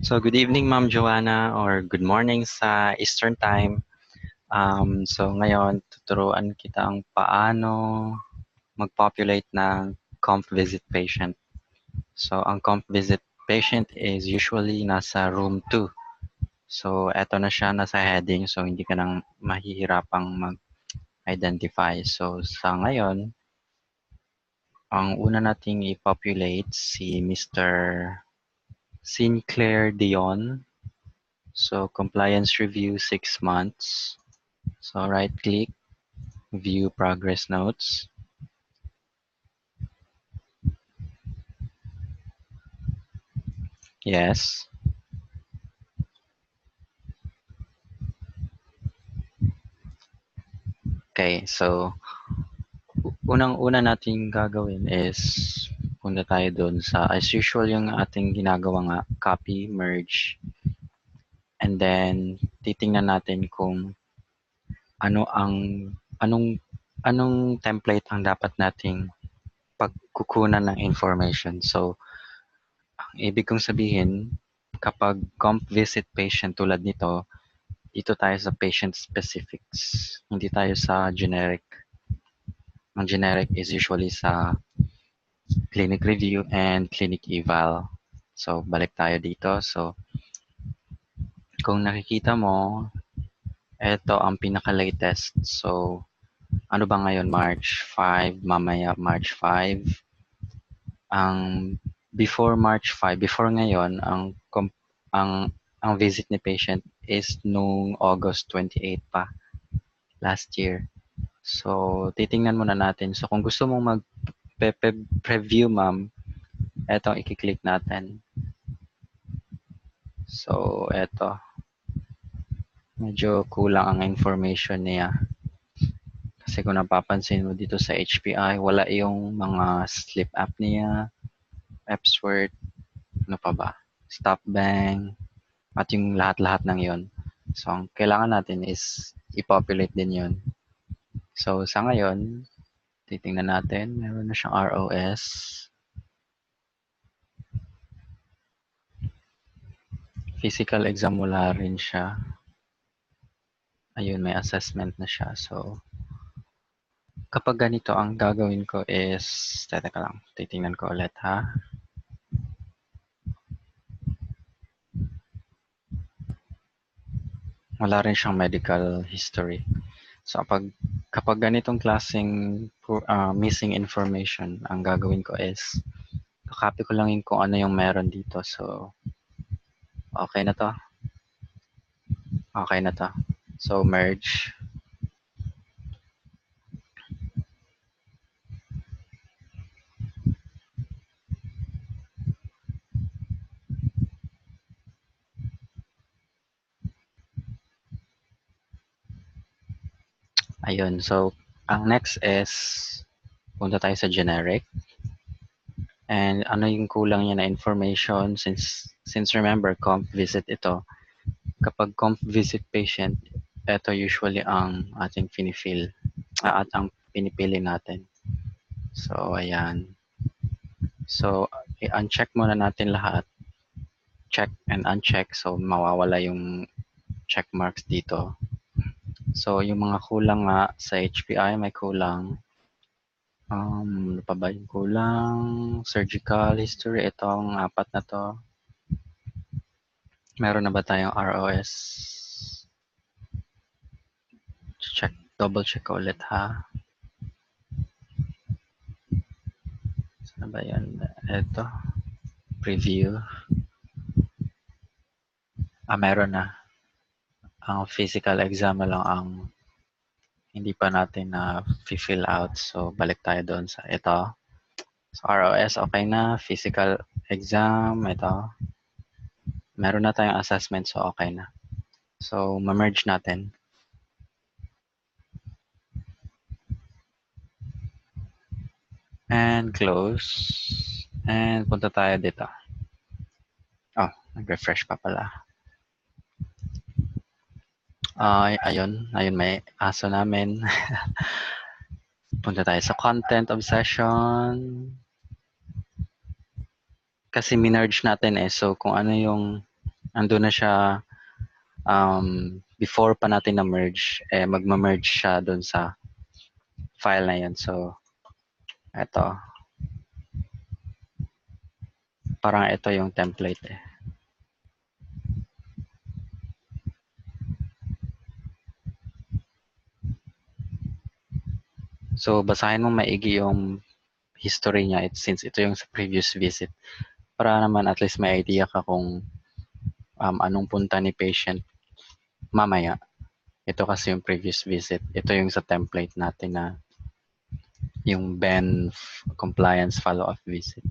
So good evening, Ma'am Joanna, or good morning sa Eastern Time. So ngayon, tuturuan kita ang paano mag-populate ng comp visit patient. So ang comp visit patient is usually nasa room 2. So eto na siya, nasa heading, so hindi ka nang mahihirapang mag-identify. So sa ngayon, ang una nating i-populate si Mr. Sinclair Dion. So compliance review 6 months. So right click, view progress notes. Yes. Okay, so unang-una nating gagawin is punta tayo doon sa as usual yung ating ginagawa nga, copy, merge, and then titingnan natin kung ano ang anong anong template ang dapat nating pagkukunan ng information. So, ang ibig kong sabihin, kapag comp visit patient tulad nito, dito tayo sa patient specifics, hindi tayo sa generic. Ang generic is usually sa clinic review and clinic eval. So, balik tayo dito. So, kung nakikita mo, ito ang pinaka-latest. So, ano ba ngayon? March 5, mamaya March 5. Ang before March 5, before ngayon, ang visit ni patient is nung August 28 pa, last year. So, titingnan muna natin. So, kung gusto mong mag-preview, ma'am, etong i-click natin. So, eto. Medyo kulang ang information niya. Kasi kung napapansin mo dito sa HPI, wala yung mga sleep apnea, Epsworth, ano pa ba? Stop bang, at yung lahat-lahat ng yon. So, ang kailangan natin is i-populate din yon. So, sa ngayon, titingnan natin. Meron na siyang ROS. Physical exam wala rin siya. Ayun, may assessment na siya. So, kapag ganito, ang gagawin ko is, teka lang, titingnan ko ulit ha. Wala rin siyang medical history. So, kapag ganitong klaseng missing information, ang gagawin ko is, kakopy ko lang yung kung ano yung meron dito. So, okay na to. Okay na to. So, merge. Ayun. So, ang next is, punta tayo sa generic. And ano yung kulang niya na information since remember, comp visit ito. Kapag comp visit patient, ito usually ang ating finifill at ang pinipili natin. So, ayan. So, i-uncheck muna natin lahat. Check and uncheck. So, mawawala yung check marks dito. So, yung mga kulang nga sa HPI, may kulang. Ano pa ba yung kulang? Surgical history. Itong apat na to. Meron na ba tayong ROS? Check, double check ulit ha. Saan ba yan? Ito. Preview. Meron na. Ang physical exam na lang ang hindi pa natin na fill out. So, balik tayo doon sa ito. So, ROS okay na. Physical exam, ito. Meron na tayong assessment, so okay na. So, ma-merge natin. And close. And punta tayo dito. Oh, nag-refresh pa pala. Ayun may aso namin. Punta tayo sa content of session. Kasi minerge natin eh. So, kung ano yung andun na siya, before pa natin na-merge, magma-merge siya dun sa file na yun. So, ito. Parang ito yung template eh. So, basahin mo maigi yung history niya since ito yung sa previous visit. Para naman at least may idea ka kung anong punta ni patient mamaya. Ito kasi yung previous visit. Ito yung sa template natin na yung Ben compliance follow-up visit.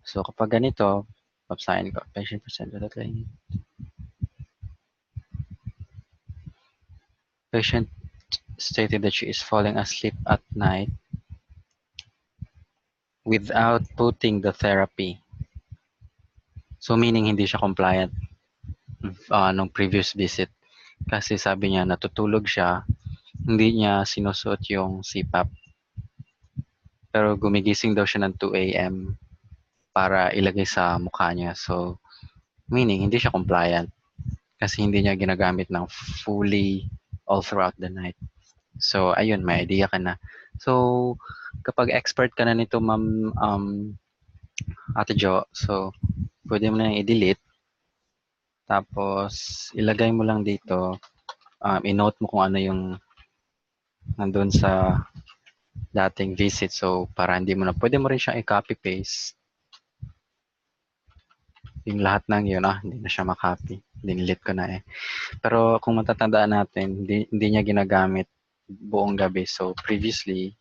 So, kapag ganito, babasahin ko, patient presented at patient stated that she is falling asleep at night without putting the therapy. So, meaning hindi siya compliant nung previous visit. Kasi sabi niya, natutulog siya, hindi niya sinusuot yung CPAP. Pero gumigising daw siya ng 2 a.m. para ilagay sa mukha niya. So, meaning, hindi siya compliant. Kasi hindi niya ginagamit ng fully all throughout the night. So, ayun, may idea ka na. So, kapag expert ka na nito, Ma'am Ate Jo, so, pwede mo na i-delete. Tapos, ilagay mo lang dito, i-note mo kung ano yung nandun sa dating visit. So, para hindi mo na, pwede mo rin siyang i-copy-paste. Yung lahat ng yun, hindi na siya makopy. Dinilit ko na eh. Pero kung matatandaan natin, hindi niya ginagamit buong gabi. So, previously,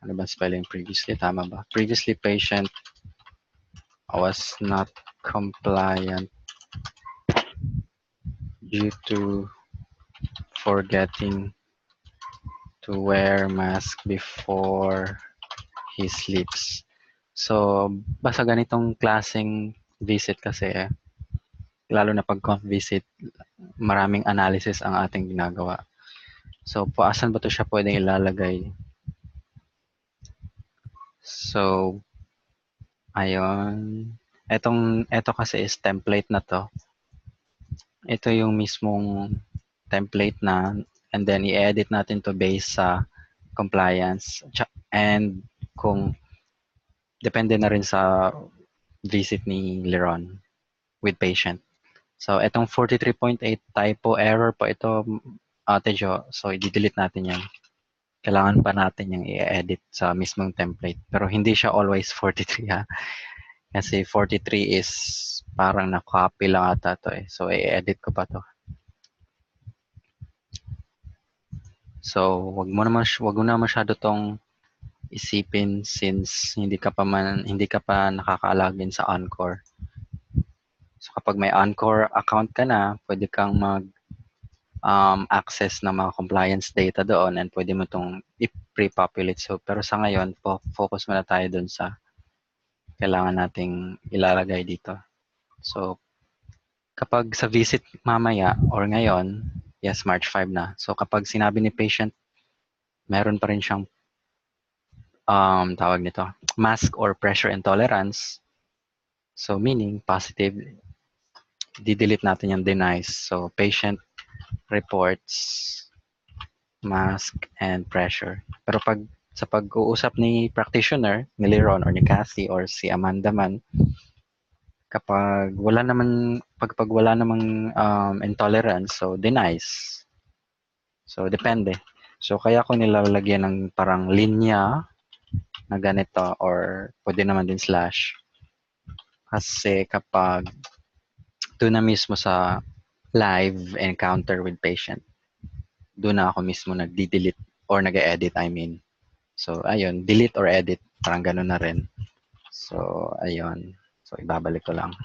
ano ba spelling previously? Tama ba? Previously, patient was not compliant due to forgetting to wear mask before he sleeps. So, basta ganitong klaseng visit kasi lalo na pag conf visit, maraming analysis ang ating ginagawa. So, paasan ba to siya pwedeng ilalagay? So, ayun. Ito kasi is template na to. Ito yung mismong template na, and then i-edit natin to based sa compliance. And kung depende na rin sa visit ni Leron with patient. So, itong 43.8 typo error po ito, Ate Jo. So, i-delete natin yan. Kailangan pa natin yung i-edit sa mismong template. Pero hindi siya always 43 ha. Kasi 43 is parang na-copy lang ata to eh. So, i-edit ko pa to. So, wag mo na masyado tong isipin since hindi ka pa nakaka-login sa Encore. So, kapag may Encore account ka na, pwede kang mag access ng mga compliance data doon and pwede mo itong i-pre-populate. So, pero sa ngayon, focus muna tayo doon sa kailangan nating ilalagay dito. So, kapag sa visit mamaya or ngayon, yes, March 5 na. So, kapag sinabi ni patient, meron pa rin siyang tawag nito, mask or pressure intolerance. So, meaning positive, di-delete natin yung denies. So, patient reports mask and pressure. Pero pag sa pag-uusap ni practitioner, ni Leron or ni Cassie or si Amanda man, kapag wala namang intolerance, so denies. So depende. So kaya ko nilalagyan ng parang linya na ganito or pwede naman din slash. Kasi kapag doon na mismo sa live encounter with patient, doon na ako mismo nagdi-delete or nag-edit, I mean. So, ayun, delete or edit, parang ganun na rin. So, ayun. So, ibabalik ko lang.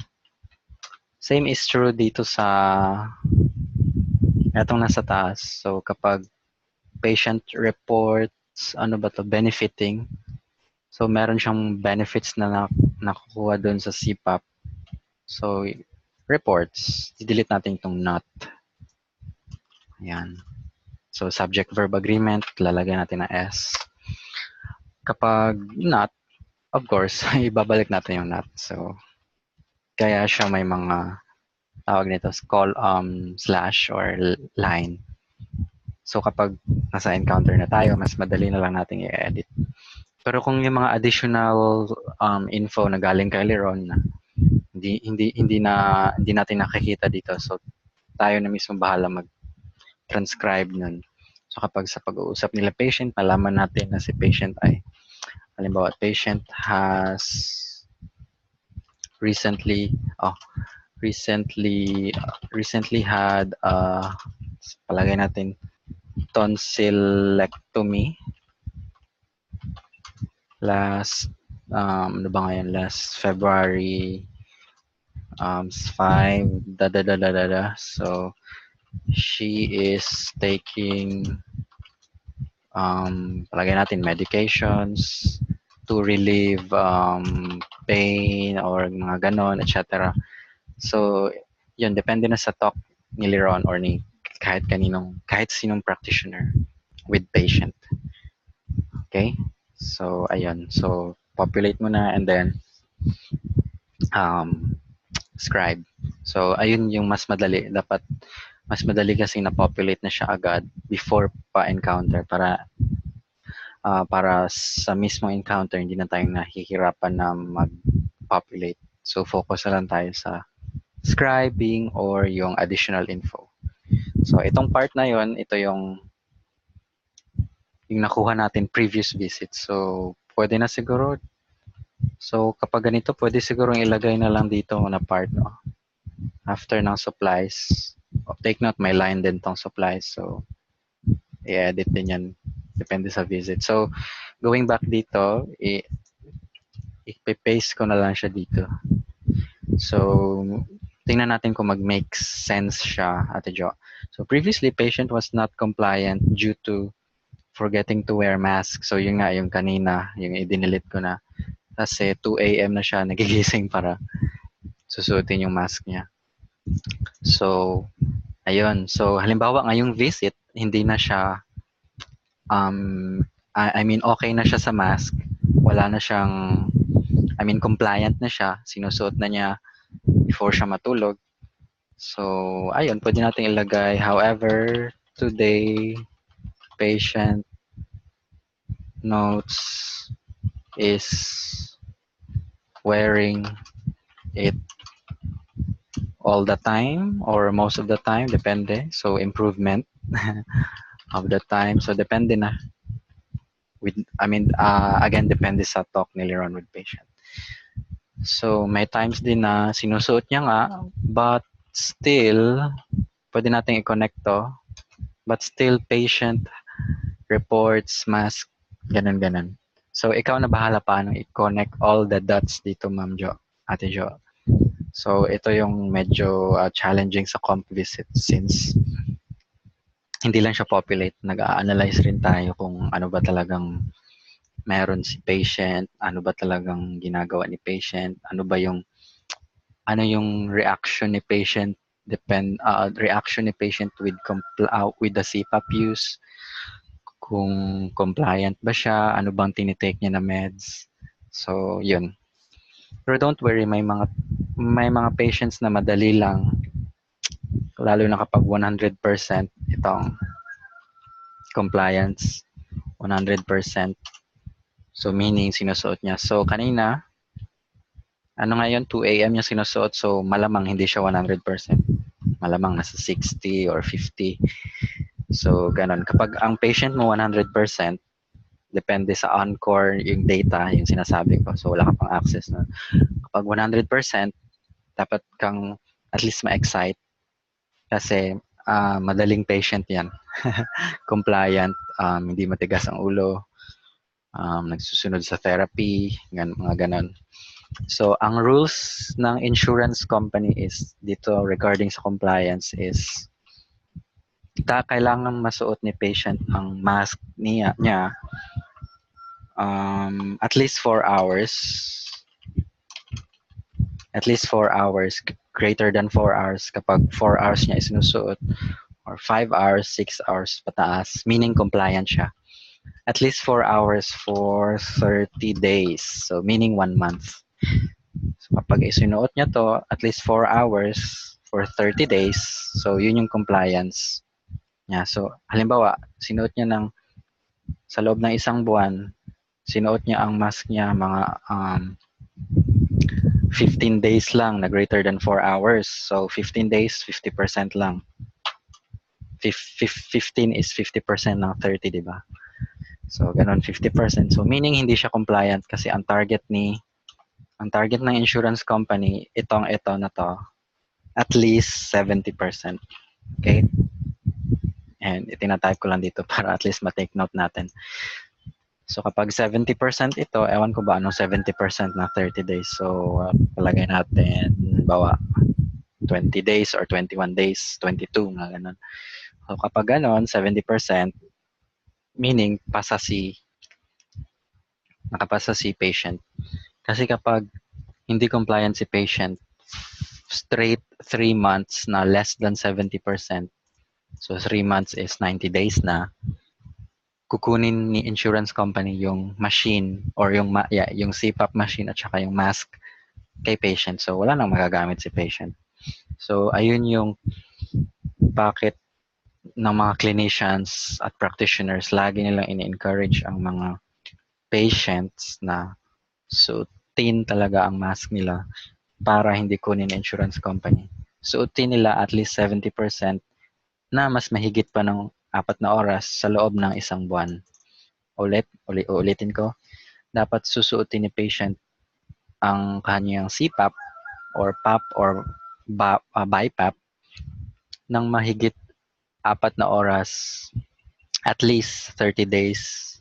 Same is true dito sa etong nasa taas. So, kapag patient reports, ano ba to, benefiting. So, meron siyang benefits na nakukuha doon sa CPAP. So, reports, i-delete natin itong not. Ayan. So, subject-verb agreement, lalagyan natin na S. Kapag not, of course, ibabalik natin yung not. So, Kaya siya may mga tawag nito slash or line. So kapag nasa encounter na tayo, mas madali na lang nating i-edit. Pero kung yung mga additional info na galing kay Leron na hindi natin nakikita dito, so tayo na mismo bahala mag-transcribe nun. So kapag sa pag-uusap nila patient, malaman natin na si patient ay halimbawa patient has recently had palagay natin tonsillectomy last ano ba ngayon, last February 5 so she is taking palagay natin medications to relieve pain or mga ganon, etc. So yun, depende na sa talk ni Leron or ni kahit sinong practitioner with patient. Okay? So ayun, so populate mo na and then scribe. So ayun yung mas madali, dapat mas madali kasi na-populate na siya agad before pa encounter para sa mismong encounter hindi na tayong nahihirapan na mag-populate. So focus na lang tayo sa scribing or yung additional info. So itong part na yon, ito yung nakuha natin previous visit. So pwede na siguro. So kapag ganito, pwede siguro ilagay na lang dito na part, no? After ng supplies. Take note, may line din tong supplies. So i-edit din yan. Depende sa visit. So going back dito, i-paste ko na lang siya dito. So tingnan natin kung mag-make sense siya, Ate Jo. So previously, patient was not compliant due to forgetting to wear mask. So yun nga, yung kanina, yung i-delete ko na. Kasi 2 a.m. na siya nagigising para susuotin yung mask niya. So, ayun. So, halimbawa ngayong visit, hindi na siya, okay na siya sa mask. Wala na siyang, compliant na siya. Sinusuot na niya before siya matulog. So, ayun, pwede natin ilagay. However, today, patient notes is wearing it all the time or most of the time, depende. So, improvement of the time. So, depende na. Again, depende sa talk ni Leron with patient. So, may times din na sinusuot niya nga, but still, pwede natin i-connect to, but still patient reports mask, ganun. So, ikaw na bahala paano i-connect all the dots dito, Ma'am Jo, Ate Jo. So, ito yung medyo challenging sa comp visit since hindi lang siya populate. Nag-a-analyze rin tayo kung ano ba talagang meron si patient, ano ba talagang ginagawa ni patient, ano yung reaction ni patient reaction ni patient with the CPAP use, kung compliant ba siya, ano bang tinitake niya na meds. So, yun. Pero don't worry, may mga patients na madali lang, lalo na kapag 100% itong compliance, 100%. So, meaning sinusuot niya. So, kanina, ngayon, 2 a.m. niya sinusuot, so malamang hindi siya 100%. Malamang nasa 60 or 50. So, ganun. Kapag ang patient mo 100%, depende sa on-core yung data, yung sinasabi ko. So, wala ka pang access na. Kapag 100%, dapat kang at least ma-excite kasi madaling patient yan. Compliant, hindi matigas ang ulo, nagsusunod sa therapy, mga ganon. So, ang rules ng insurance company is dito regarding sa compliance is kailangan masuot ni patient ang mask niya at least 4 hours. At least 4 hours, greater than 4 hours kapag 4 hours niya isinusuot or 5 hours, 6 hours pataas, meaning compliant siya. At least 4 hours for 30 days. So, meaning 1 month. So, kapag isinuot niya to at least 4 hours for 30 days, so yun yung compliance niya. So halimbawa, sinuot niya sa loob ng isang buwan, sinuot niya ang mask niya mga 15 days lang na greater than 4 hours. So 15 days, 50% lang. 15 is 50% ng 30, di ba? So ganun 50%. So meaning hindi siya compliant kasi ang target ng insurance company ito na to at least 70%. Okay? And itinatype ko lang dito para at least ma-take note natin. So kapag 70% ito, ewan ko ba anong 70% na 30 days. So palagay natin bawa 20 days or 21 days, 22 nga ganun. So kapag ganon, 70%, meaning nakapasa si patient. Kasi kapag hindi compliant si patient, straight 3 months na less than 70%, so 3 months is 90 days na, kukunin ni insurance company yung machine or yung CPAP machine at saka yung mask kay patient. So wala nang magagamit si patient. So ayun yung bakit ng mga clinicians at practitioners lagi nilang ini-encourage ang mga patients na suotin talaga ang mask nila para hindi kunin insurance company. Suotin nila at least 70% na mas mahigit pa ng 4 na oras sa loob ng isang buwan. Ulitin ko, dapat susuotin ni patient ang kanyang CPAP or PAP or BiPAP ng mahigit 4 na oras at least 30 days.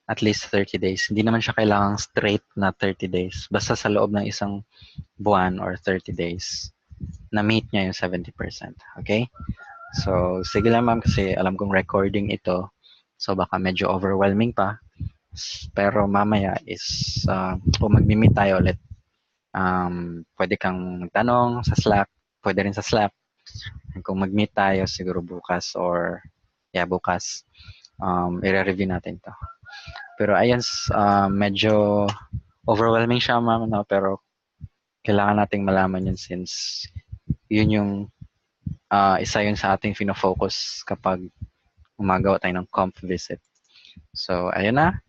At least 30 days. Hindi naman siya kailangang straight na 30 days. Basta sa loob ng isang buwan or 30 days na meet niya yung 70%. Okay? So, sige lang ma'am kasi alam kong recording ito. So, baka medyo overwhelming pa. Pero mamaya is kung mag-meet tayo ulit, pwede kang magtanong sa Slack. Pwede rin sa Slack. Kung mag-meet tayo siguro bukas or bukas, i-review natin to. Pero ayun, medyo overwhelming siya ma'am, no? Pero kailangan nating malaman yun since yun yung isa yun sa ating fino-focus kapag gumagawa tayo ng comp visit. So ayun na,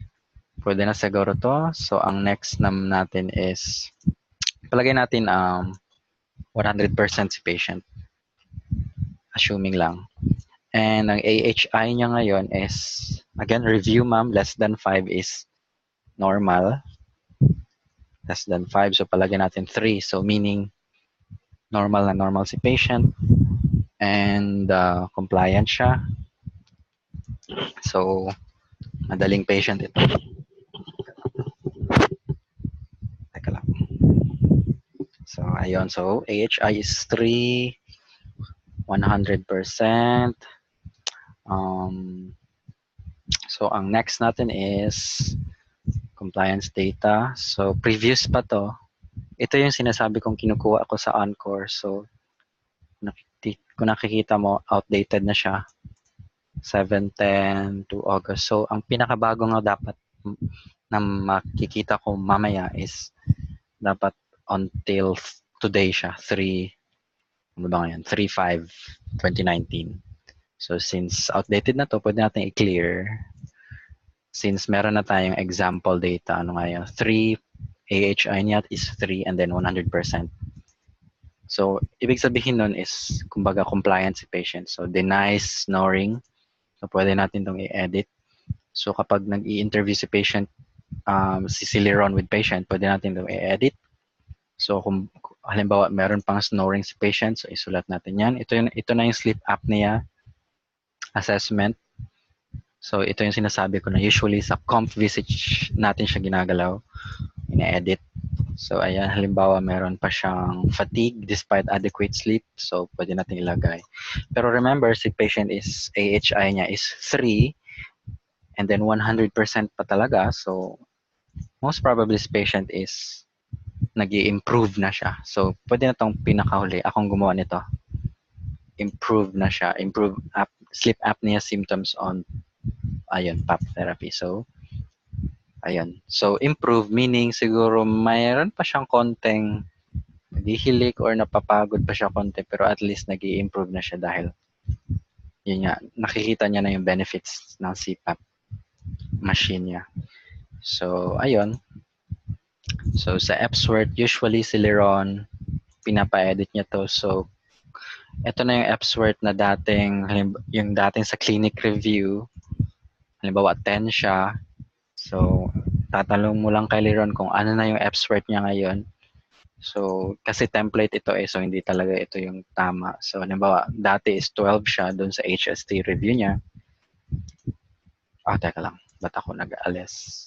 pwede na siguro to. So ang next natin is palagay natin 100% si patient, assuming lang. And ang AHI niya ngayon is, again, review ma'am, less than 5 is normal. Less than 5, so palagay natin 3. So meaning, normal na normal si patient. And compliant siya. So, madaling patient ito. Teka lang. So, ayun. So, AHI is 3, 100%. So, ang next natin is compliance data. So, previous pa to. Ito yung sinasabi kong kinukuha ko sa Encore. So, kung nakikita mo, outdated na siya. 7/10 to August. So, ang pinakabago nga dapat na makikita ko mamaya is dapat until today siya. 3/5/2019. So, since outdated na to, pwede natin i-clear. Since meron na tayong example data, ano nga yun? 3, AHI niya is 3 and then 100%. So, ibig sabihin nun is, kumbaga, compliant si patient. So, denies snoring. So, pwede natin itong i-edit. So, kapag nag-i-interview si patient, si Celeron with patient, pwede natin itong i-edit. So, kung halimbawa, meron pang snoring si patient, so isulat natin yan. Ito na yung sleep apnea assessment. So, ito yung sinasabi ko na usually sa comp visit natin siya ginagalaw, ina-edit. So, ayan, halimbawa, meron pa siyang fatigue despite adequate sleep. So, pwede natin ilagay. Pero remember, si patient is, AHI niya is 3 and then 100% pa talaga. So, most probably si patient is nag-i-improve na siya. So, pwede na itong pinakahuli. Akong gumawa nito. Improve na siya. Improve sleep apnea symptoms on PAP therapy. So, Ayun. So, improve meaning siguro mayroon pa siyang konting nahihilik or napapagod pa siya konti pero at least nag-i-improve na siya dahil yun nga, nakikita niya na yung benefits ng CPAP machine niya. So, ayun. So, sa Epsworth, usually si Leron, pinapa-edit niya to. So, ito na yung Epsworth na dating, yung dating sa clinic review, halimbawa 10 siya. So, tatanong mo lang kay Leron kung ano na yung Epsworth niya ngayon. So, kasi template ito so hindi talaga ito yung tama. So, halimbawa, dati is 12 siya doon sa HST review niya. Teka lang. Ba't ako nag-alis?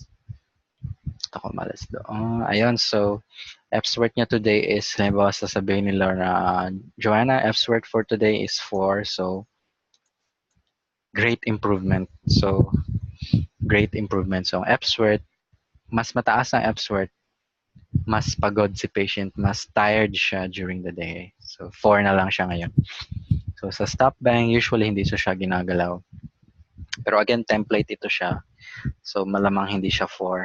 Ba't ako malis doon? Ayun, so, Epsworth niya today is, halimbawa, sasabihin nila na, Joanna, Epsworth for today is 4. So, great improvement. So, great improvement. So, Epsworth, mas mataas ang Epsworth, mas pagod si patient, mas tired siya during the day. So, 4 na lang siya ngayon. So, sa stop bang, usually hindi siya ginagalaw. Pero again, template ito siya. So, malamang hindi siya 4.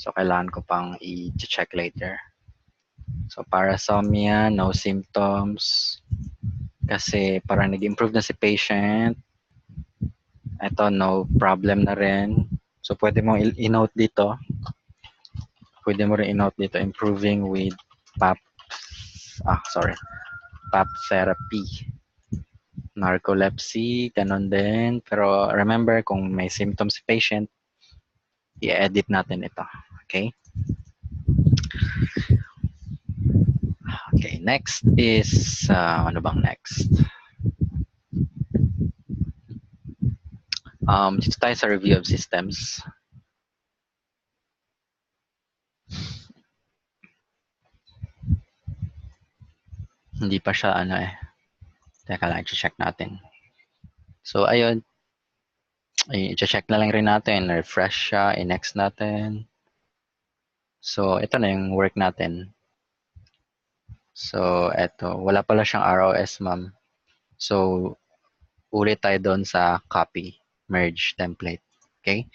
So, kailangan ko pang i-check later. So, parasomnia, no symptoms. Kasi parang nag-improve na si patient. Ito, no problem na rin. So, pwede mo i-note dito. Pwede mo rin i-note dito, improving with PAP. PAP therapy. Narcolepsy, ganun din. Pero remember, kung may symptoms si patient, i-edit natin ito. Okay? Okay, next is, ano bang next? Dito tayo sa review of systems. Hindi pa siya Teka lang, i-check natin. So, ayun. I-check na lang rin natin. Refresh siya. I-next natin. So, ito na yung work natin. So, eto. Wala pala siyang ROS, ma'am. So, ulit tayo doon sa copy, merge template. Okay?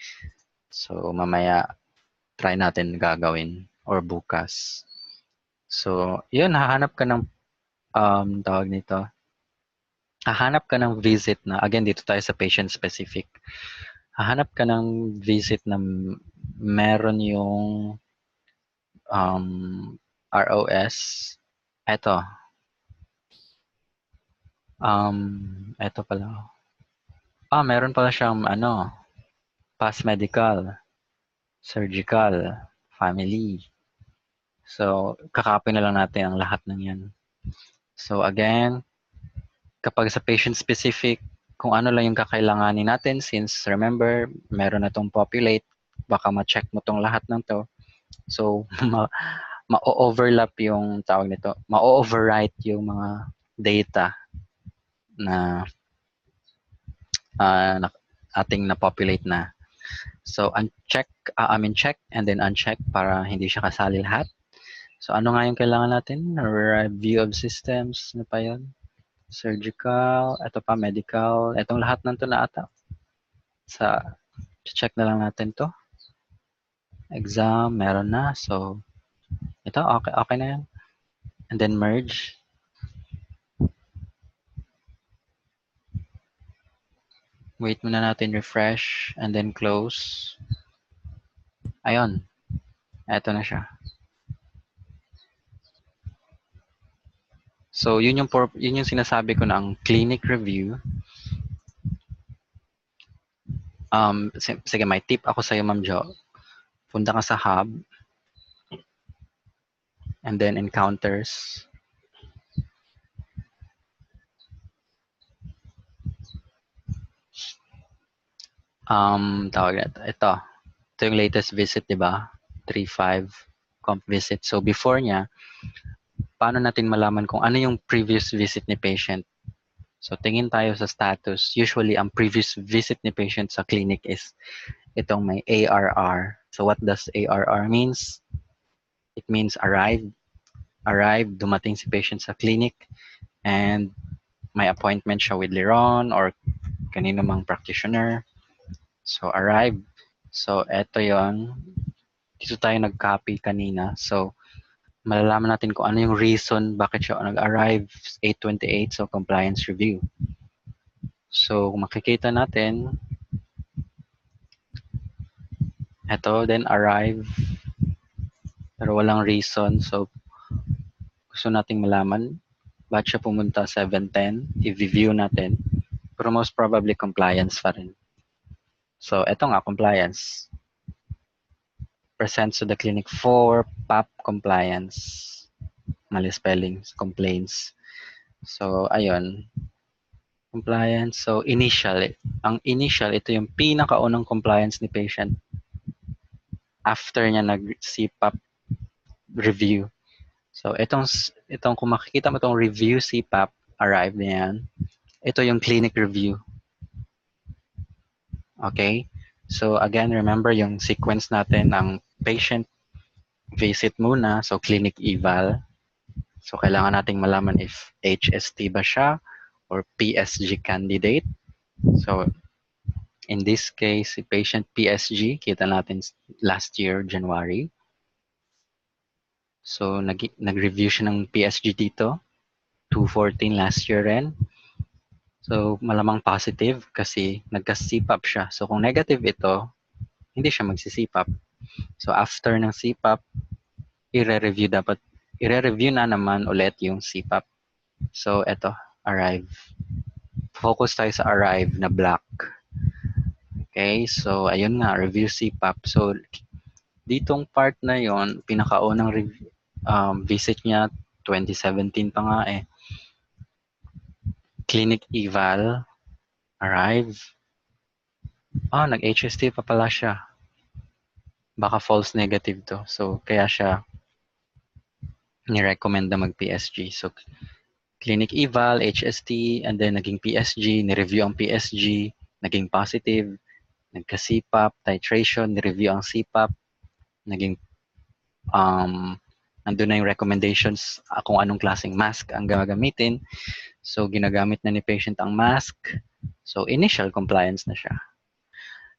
So, mamaya, try natin gagawin or bukas. So, yun, hahanap ka ng, tawag nito, hahanap ka ng visit na, again, dito tayo sa patient specific. Hahanap ka ng visit na meron yung ROS. Eto. Eto pala. Meron pala siyang past medical, surgical, family. So, kakopy na lang natin ang lahat ng yan. So, again, kapag sa patient specific, kung ano lang yung kakailanganin natin, since remember, meron na tong populate, baka ma-check mo tong lahat ng to. So, ma-overlap yung tawag nito, ma-overwrite yung mga data na ating na-populate na. So, check and then uncheck para hindi siya kasali lahat. So, ano nga yung kailangan natin? Review of systems, ano pa yun? Surgical, ito pa, medical, itong lahat ng to na ata. Check na lang natin to. Exam, meron na. So, ito, okay na yan. And then merge. Wait muna natin refresh and then close. Ayun. Ito na siya. So, yun yung sinasabi ko ng clinic review. Sige, may tip ako sa iyo, Ma'am Jo. Punta ka sa hub and then encounters. Tawag ito. Ito yung latest visit, di ba? 3-5 comp visit. So, before niya, paano natin malaman kung ano yung previous visit ni patient? So, tingin tayo sa status. Usually, ang previous visit ni patient sa clinic is itong may ARR. So, what does ARR means? It means arrived, dumating si patient sa clinic, and may appointment siya with Leron or kanino mang practitioner. So, arrived. So, eto yon. Dito tayo nag-copy kanina. So, malalaman natin kung ano yung reason bakit siya nag-arrive 8:28. So, compliance review. So, kung makikita natin, eto, then arrive, pero walang reason. So, gusto nating malaman, bakit siya pumunta 7:10? I-view natin. Pero most probably compliance pa rin. So, eto nga, compliance. Presents to the clinic for PAP compliance. Mali spellings, complaints. So, ayun. Compliance. So, initial. Ang initial, ito yung pinakaunang compliance ni patient after niya nag-CPAP review. So, itong kung makikita mo itong review CPAP, arrived na yan. Ito yung clinic review. Okay? So, again, remember yung sequence natin ng patient visit muna. So, clinic eval. So, kailangan nating malaman if HST ba siya or PSG candidate. So, in this case, si patient PSG, kita natin last year, January. So, nag-review siya ng PSG dito. 214 last year rin. So, malamang positive kasi nagka-CPAP siya. So, kung negative ito, hindi siya magsisipap. So, after ng CPAP, i-re-review na naman ulit yung CPAP. So, eto, arrive. Focus tayo sa arrive na black. Okay, so, ayun nga, review CPAP. So, ditong part na yon pinakaunang visit niya, 2017 pa nga eh. Clinic eval, arrive. Nag-HST pa pala siya. Baka false negative to. So, kaya siya ni-recommend na mag-PSG. So, clinic eval, HST, and then naging PSG, ni-review ang PSG, naging positive, nagka-CPAP, titration, ni-review ang CPAP, naging nandun na yung recommendations kung anong klaseng mask ang gagamitin. So, ginagamit na ni patient ang mask. So, initial compliance na siya.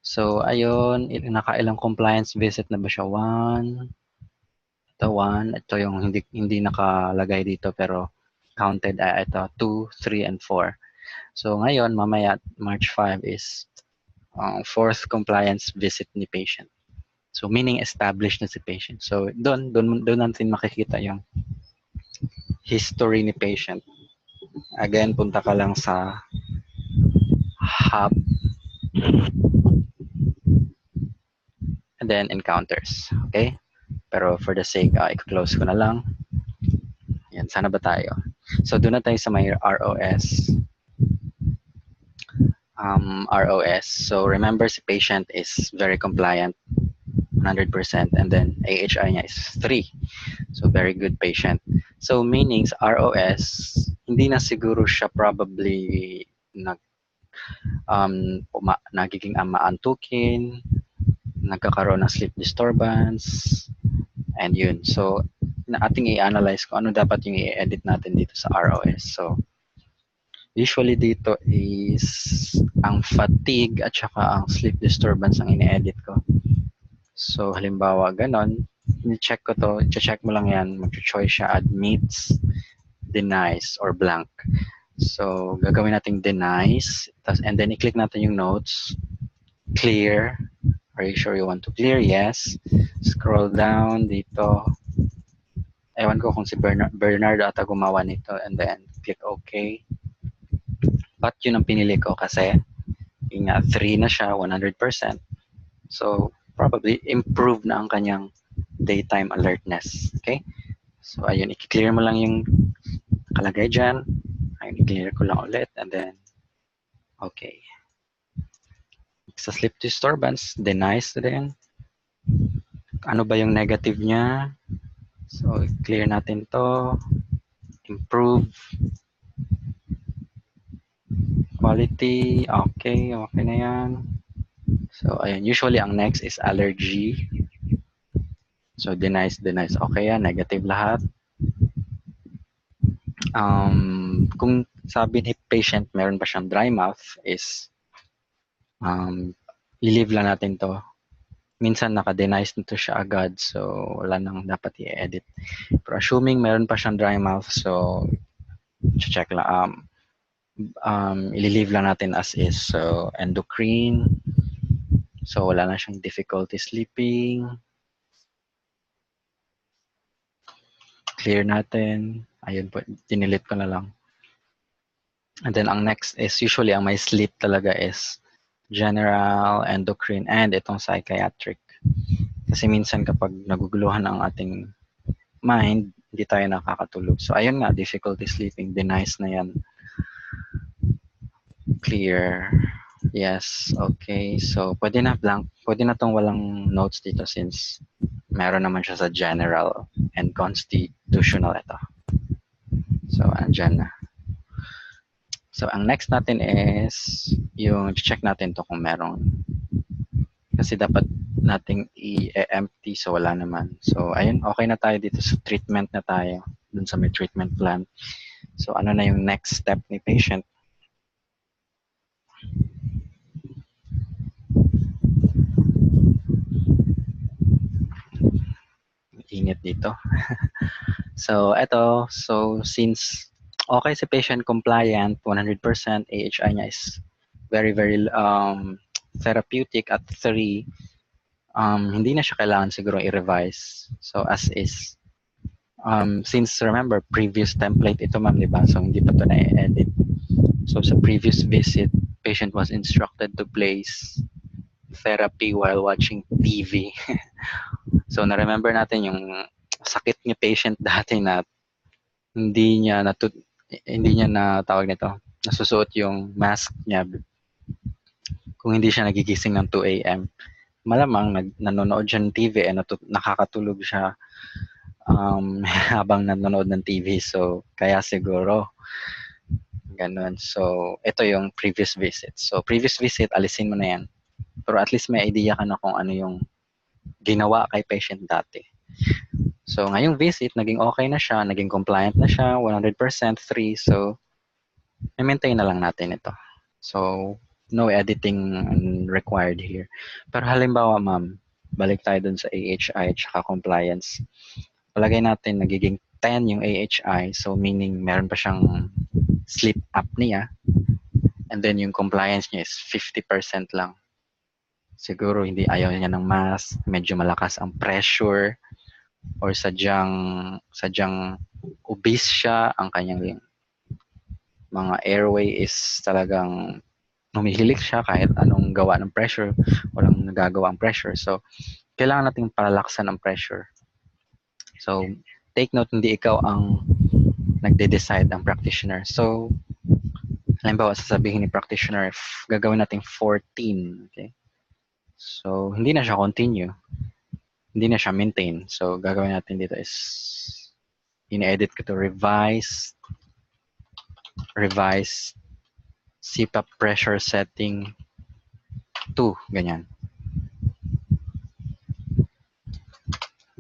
So, ayun, nakailang compliance visit na ba siya? 1. Ito 1. Ito yung hindi nakalagay dito pero counted. Ito 2, 3, and 4. So, ngayon, mamaya, March 5 is 4th compliance visit ni patient. So, meaning established na si patient. So, doon natin makikita yung history ni patient. Again, punta ka lang sa hub and then encounters. Okay? Pero for the sake, i-close ko na lang. Yan, sana ba tayo? So, doon na tayo sa may ROS. ROS. So, remember, si patient is very compliant, 100%, and then AHI niya is 3. So, very good patient. So, meaning sa ROS, hindi na siguro siya probably nagiging maantukin, nagkakaroon ng sleep disturbance, and yun. So, ating i-analyze kung ano dapat yung i-edit natin dito sa ROS. So, usually dito is ang fatigue at saka ang sleep disturbance ang ini-edit ko. So, halimbawa, ganon, i-check ko to, i-check mo lang yan, mag-choice siya, admits, denies, or blank. So, gagawin natin denies, and then i-click natin yung notes, clear. Are you sure you want to clear? Yes. Scroll down dito. Ewan ko kung si Bernard ata gumawa nito, and then click OK. But yun ang pinili ko kasi yung 3 na siya, 100%. So, probably improve na ang kanyang daytime alertness. Okay? So, ayun, i-clear mo lang yung nakalagay dyan. Ayun, i-clear ko lang ulit, and then, okay. Sa sleep disturbance, denies din. Ano ba yung negative niya? So, clear natin to. Improve. Quality. Okay, okay na yan. So, ayun. Usually, ang next is allergy. So, denies. Okay yan. Negative lahat. Kung sabi ni patient, meron ba siyang dry mouth is, i-leave lang natin to. minsan naka-denies na to siya agad, so wala nang dapat i-edit. Pero assuming meron pa siyang dry mouth, so check lang, ililive lang natin as is. So endocrine, so wala na siyang difficulty sleeping, clear natin. Ayun po, dinilit ko na lang. And then ang next is usually ang may sleep talaga is general, endocrine, and itong psychiatric. Kasi minsan kapag naguguluhan ang ating mind, hindi tayo nakakatulog. So ayun nga, difficulty sleeping, denies na yan. Clear. Yes, okay. So pwede na blank, pwede na tong walang notes dito since meron naman siya sa general and constitutional ito. So andyan na. So ang next natin is yung check natin to kung meron. Kasi dapat nating i-empty so wala naman. So ayun, okay na tayo dito sa treatment na tayo dun sa may treatment plan. So ano na yung next step ni patient? Init dito. So eto, so since okay si patient compliant, 100% AHI niya is very therapeutic at 3, hindi na siya kailangan siguro i-revise. So as is. Since remember, previous template ito ma'am, di ba? So hindi pa to na-edit. So sa previous visit, patient was instructed to place therapy while watching TV. So na-remember natin yung sakit ni patient dati na hindi niya na tawag nito, nasusuot yung mask niya kung hindi siya nagigising ng 2 a.m. Malamang nanonood siya ng TV nakakatulog siya habang nanonood ng TV. So kaya siguro ganun. So ito yung previous visit. So previous visit, alisin mo na yan. Pero at least may idea ka na kung ano yung ginawa kay patient dati. So ngayong visit, naging okay na siya, naging compliant na siya, 100% free. So i-maintain na lang natin ito. So no editing required here. Pero halimbawa ma'am, balik tayo dun sa AHI at compliance. Palagay natin nagiging 10 yung AHI, so meaning meron pa siyang sleep apnea, and then yung compliance niya is 50% lang. Siguro hindi ayaw niya ng mask, medyo malakas ang pressure, or sadyang obese siya, ang kanyang mga airway is talagang humihilik siya kahit anong gawa ng pressure, walang nagagawa ang pressure. So, kailangan nating palalaksan ang pressure. So, take note, hindi ikaw ang nagde-decide ang practitioner. So, halimbawa, sasabihin ni practitioner, gagawin natin 14. Okay? So, hindi na siya continue. Hindi na siya maintain. So, gagawin natin dito is in-edit ko to revise CPAP pressure setting 2. Ganyan.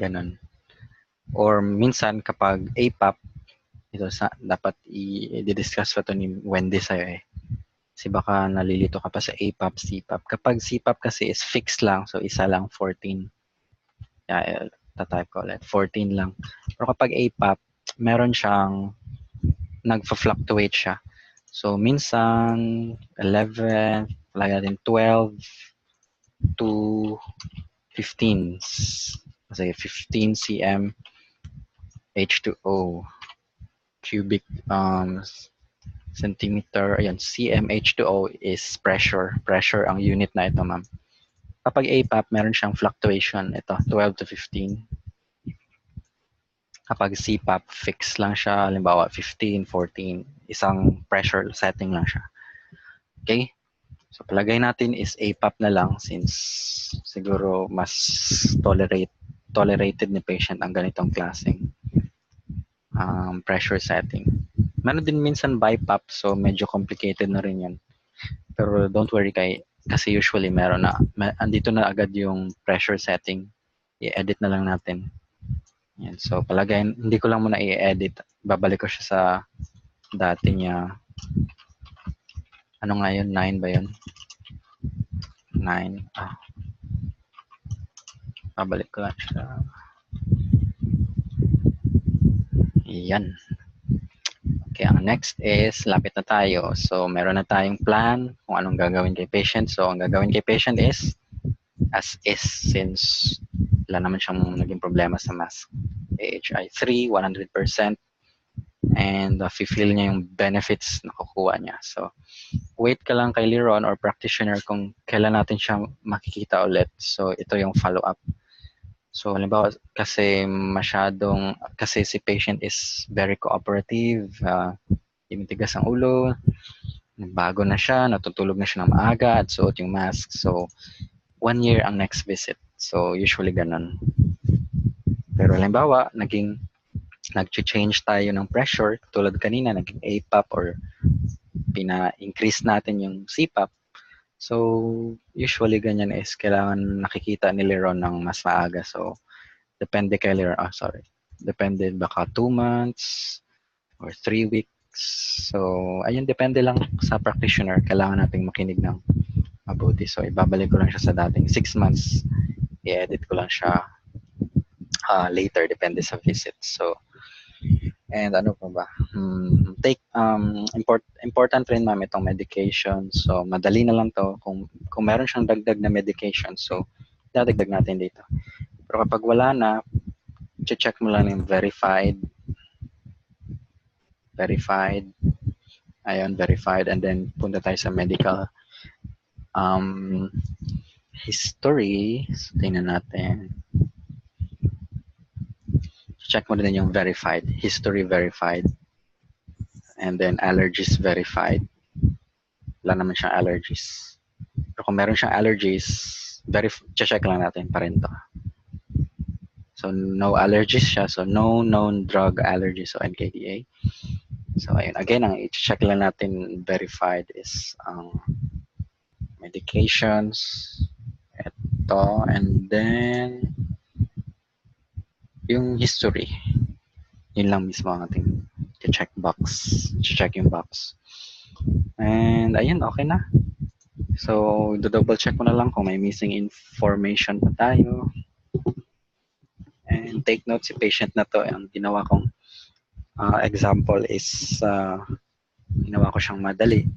Ganon. Or minsan kapag APAP, ito dapat i-discuss pa to ni Wendy sa'yo eh. Kasi baka nalilito ka pa sa APAP, CPAP. Kapag CPAP kasi is fixed lang, so isa lang 14. Yeah, tatype ko ulit. 14 lang. Pero kapag APAP, meron siyang nagfa-fluctuate siya. So minsan 11, lagay natin 12 to 15. Kasi 15 cm H2O cubic centimeter. Ayan, cm H2O is pressure. Pressure ang unit na ito, ma'am. Kapag APAP, meron siyang fluctuation. Ito, 12 to 15. Kapag CPAP, fixed lang siya. Halimbawa, 15, 14. Isang pressure setting lang siya. Okay? So, palagay natin is APAP na lang since siguro mas tolerated ni patient ang ganitong klaseng pressure setting. Meron din minsan BiPAP, so medyo complicated na rin yan. Pero don't worry kasi usually meron na, andito na agad yung pressure setting. I-edit na lang natin. Yan. So palagay, hindi ko lang muna i-edit. Babalik ko siya sa dati niya. Ano nga yun? 9 ba yun? 9. Pabalik ko lang siya. Yan. Okay, ang next is, lapit na tayo. So, meron na tayong plan kung anong gagawin kay patient. So, ang gagawin kay patient is, as is, since wala naman siyang naging problema sa mask. AHI 3, 100%, and feel niya yung benefits na kukuha niya. So, wait ka lang kay Liron or practitioner kung kailan natin siya makikita ulit. So, ito yung follow-up. So, halimbawa, kasi si patient is very cooperative, tinitigas ang ulo, bago na siya, natutulog na siya ng maaga at suot yung mask. So, 1 year ang next visit. So, usually ganun. Pero halimbawa, nag-change tayo ng pressure, tulad kanina, naging APAP or pina-increase natin yung CPAP. So, usually ganyan is kailangan nakikita ni Leron ng mas maaga. So, depende kay Leron. Depende baka 2 months or 3 weeks. So, ayun, depende lang sa practitioner. Kailangan nating makinig ng mabuti. So, ibabalik ko lang siya sa dating 6 months. I-edit ko lang siya later, depende sa visit. So, and ano pa ba? Important rin ma'am itong medication. So, madali na lang to. Kung meron siyang dagdag na medication, so, dadagdag natin dito. Pero kapag wala na, check mo lang yung verified. Ayun, verified. And then, punta tayo sa medical history. So, tingnan natin. Check mo din yung verified. History verified. And then, allergies verified. Wala naman siyang allergies. Pero kung meron siyang allergies, check lang natin pa rin to. So, no allergies siya. So, no known drug allergies. So, NKDA. So, ayun. Again, ang i-check lang natin verified is medications. Ito. And then, yung history. Yun lang mismo ang ating check yung box. And, ayun. Okay na. So, double check mo na lang kung may missing information pa tayo. And take note si patient na to. Ang ginawa kong example is ginawa ko siyang madali.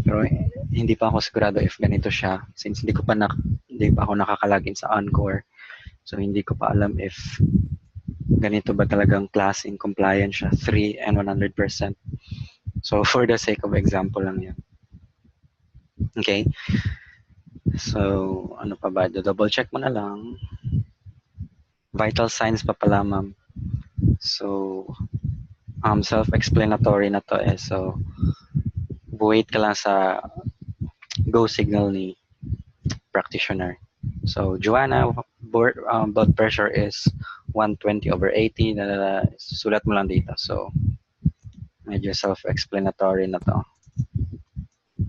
Pero hindi pa ako sigurado if ganito siya since hindi pa ako nakakalagin sa Encore. So hindi ko pa alam if ganito ba talagang klaseng compliant siya, 3 and 100%. So for the sake of example lang yan. Okay? So ano pa ba? Double check mo na lang. Vital signs pa pala ma'am. So self-explanatory na to eh. So wait ka lang sa go signal ni practitioner. So Joanna, blood pressure is 120/80. Sulat mo lang dito. So medyo self-explanatory na to.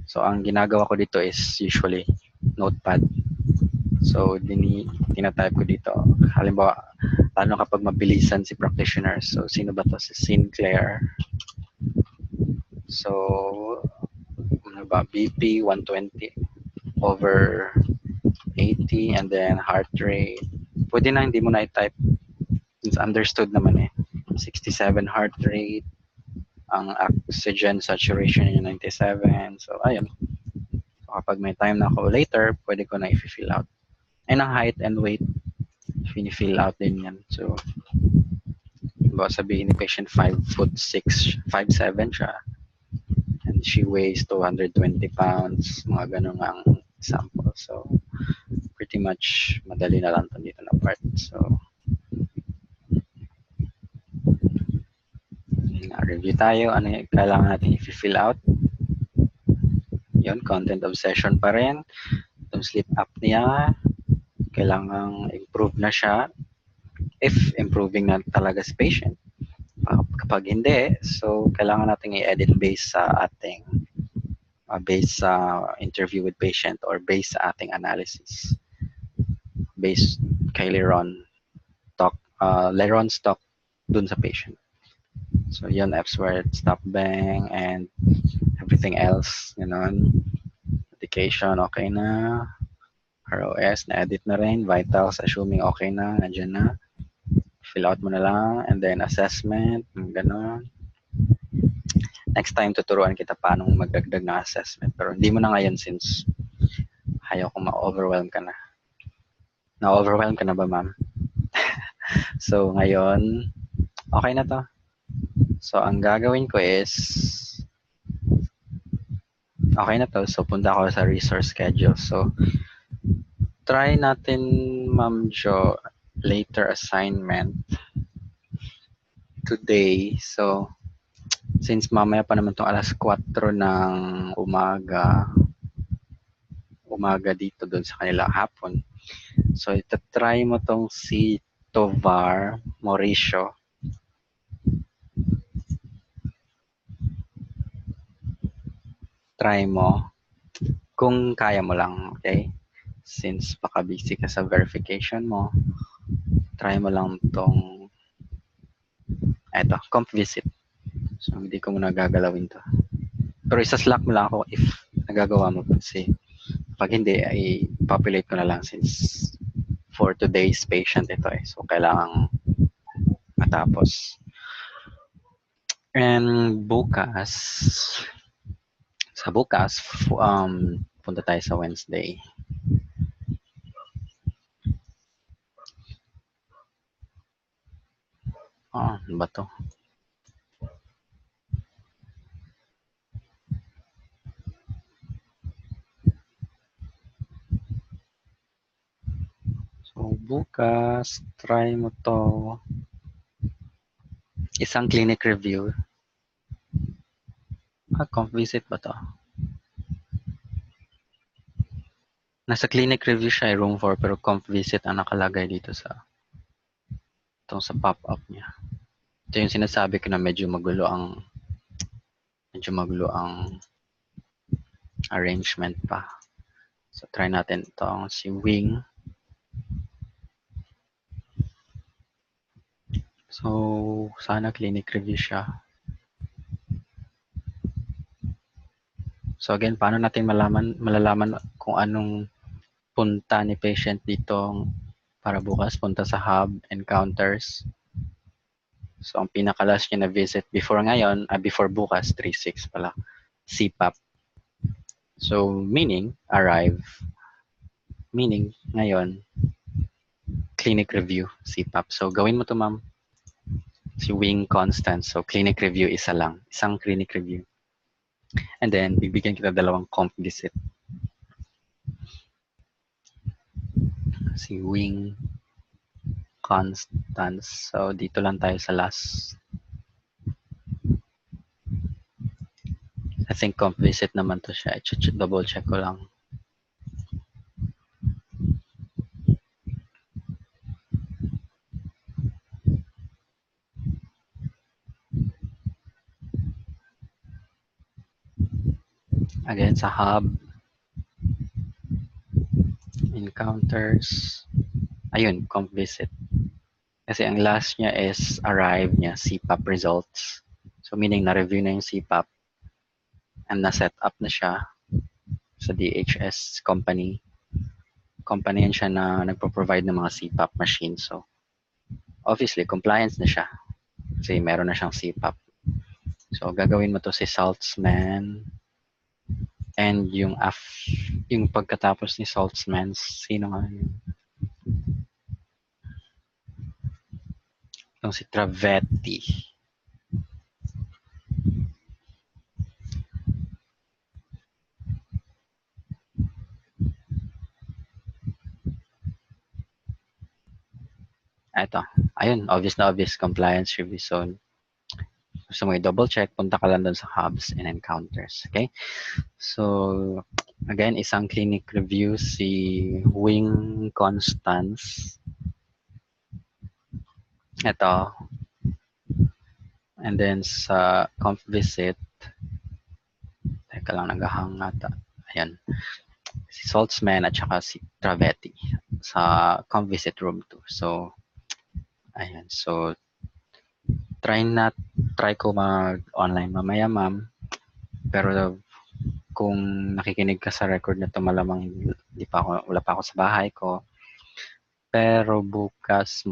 So ang ginagawa ko dito is usually notepad. So tinatype ko dito. Halimbawa, lalo kapag mabilisan si practitioner. So sino ba to? Si Sinclair. So ano ba? BP 120/80 and then heart rate. Pwede na hindi mo na i-type. It's understood naman eh. 67 heart rate. Ang oxygen saturation niya 97. So ayun. So, kapag may time na ako later, pwede ko na i-fill out. And ang height and weight, fini-fill out din yan. So, sabihin ni patient 5'6", 5'7" siya. And she weighs 220 pounds. Mga ganun ang example. So, pretty much madali na lang ito dito na part. So, review tayo. Ano yung kailangan natin i-fill out? Yun, content of session pa rin. Itong sleep apnea, kailangang improve na siya. If improving na talaga si patient. Kapag hindi, so kailangan natin i-edit based sa ating based sa interview with patient or based sa ating analysis. Based kay Leron's talk dun sa patient. So yun, Epsworth, stop bang, and everything else, medication, okay na. ROS, na-edit na rin. Vitals, assuming okay na, nandiyan na. Fill out mo na lang. And then assessment, gano'n. Next time, tuturuan kita paano magdagdag ng assessment. Pero hindi mo na ngayon since ayaw kong ma-overwhelm ka na. Na-overwhelm ka na ba, ma'am? So, ngayon, okay na to. So, ang gagawin ko is, okay na to. So, punta ako sa resource schedule. So, try natin, Ma'am Jo, later assignment today. So, since mamaya pa naman itong alas 4 ng umaga dito doon sa kanila hapon. So, itatry mo tong si Tovar Mauricio. Try mo kung kaya mo lang, okay? Since baka busy ka sa verification mo, try mo lang tong comp visit. So, hindi ko muna gagalawin to. Pero isa-slack mo lang ako if nagagawa mo kasi pag hindi, ay populate ko na lang since for today's patient ito eh. So, kailangang matapos. And bukas, punta tayo sa Wednesday. Ano ba to? So, bukas, try mo to. Isang clinic review. Comp visit ba to? Nasa clinic review siya, room 4, pero comp visit ang nakalagay dito sa pop-up niya. Ito yung sinasabi ko na medyo magulo ang arrangement pa. So, try natin itong si Wing. So, sana clinic review siya. So, again, paano natin malalaman kung anong punta ni patient dito para bukas? Punta sa hub, encounters. So, ang pinakalas niya na visit before bukas, 3-6 pala, CPAP. So, meaning, arrive. Meaning, ngayon, clinic review, CPAP. So, gawin mo to, ma'am. Si Wing Constance. So, clinic review, isa lang. Isang clinic review. And then, bibigyan kita 2 comp visit. Si Wing Constance. So, dito lang tayo sa last. I think comp visit naman to siya. Double check ko lang. Again, sa hub. Encounters. Ayun, comp visit. Kasi ang last niya is arrive niya, CPAP results. So meaning na-review na yung CPAP and na-set up na siya sa DHS company. Company yan siya na nagpo-provide ng mga CPAP machines. So obviously, compliance na siya. Kasi meron na siyang CPAP. So gagawin mo to si Saltzman. And yung pagkatapos ni Saltzman, sino nga yun? Yung si Travetti. Ito. Ayun, obvious na obvious compliance review. So, gusto mo i-double check, punta ka lang doon sa hubs and encounters. Okay? So, again, isang clinic review si Wing Constance. Ito. And then sa comp visit, teka lang, nag-hang ata. Ayan. Si Saltzman at saka si Travetti sa comp visit room 2. So, ayan. So, try ko mag-online mamaya, ma'am. Pero kung nakikinig ka sa record na 'to malamang wala pa ako sa bahay ko. Pero bukas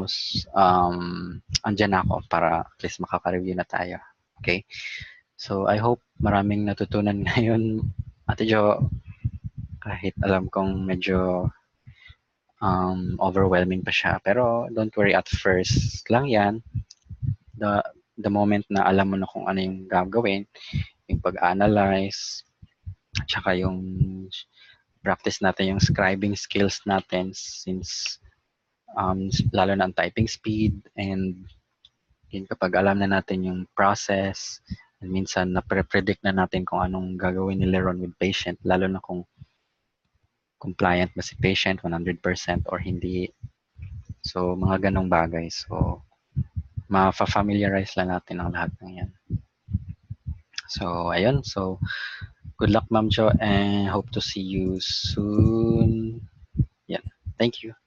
andiyan na ako para at least makaka-review na tayo. Okay? So I hope maraming natutunan ngayon, Ate Jo, kahit alam kong medyo overwhelming pa siya. Pero don't worry, at first lang yan. The moment na alam mo na kung ano yung gagawin, yung pag-analyze, at saka yung practice natin yung scribing skills natin since lalo na ang typing speed, and yun, kapag alam na natin yung process, and minsan na-predict na natin kung anong gagawin ni Leron with patient, lalo na kung compliant ba si patient 100% or hindi. So, mga ganong bagay. So, ma-familiarize lang natin ang lahat ng yan. So, ayun. So, good luck, Ma'am Jo, and hope to see you soon. Yeah. Thank you.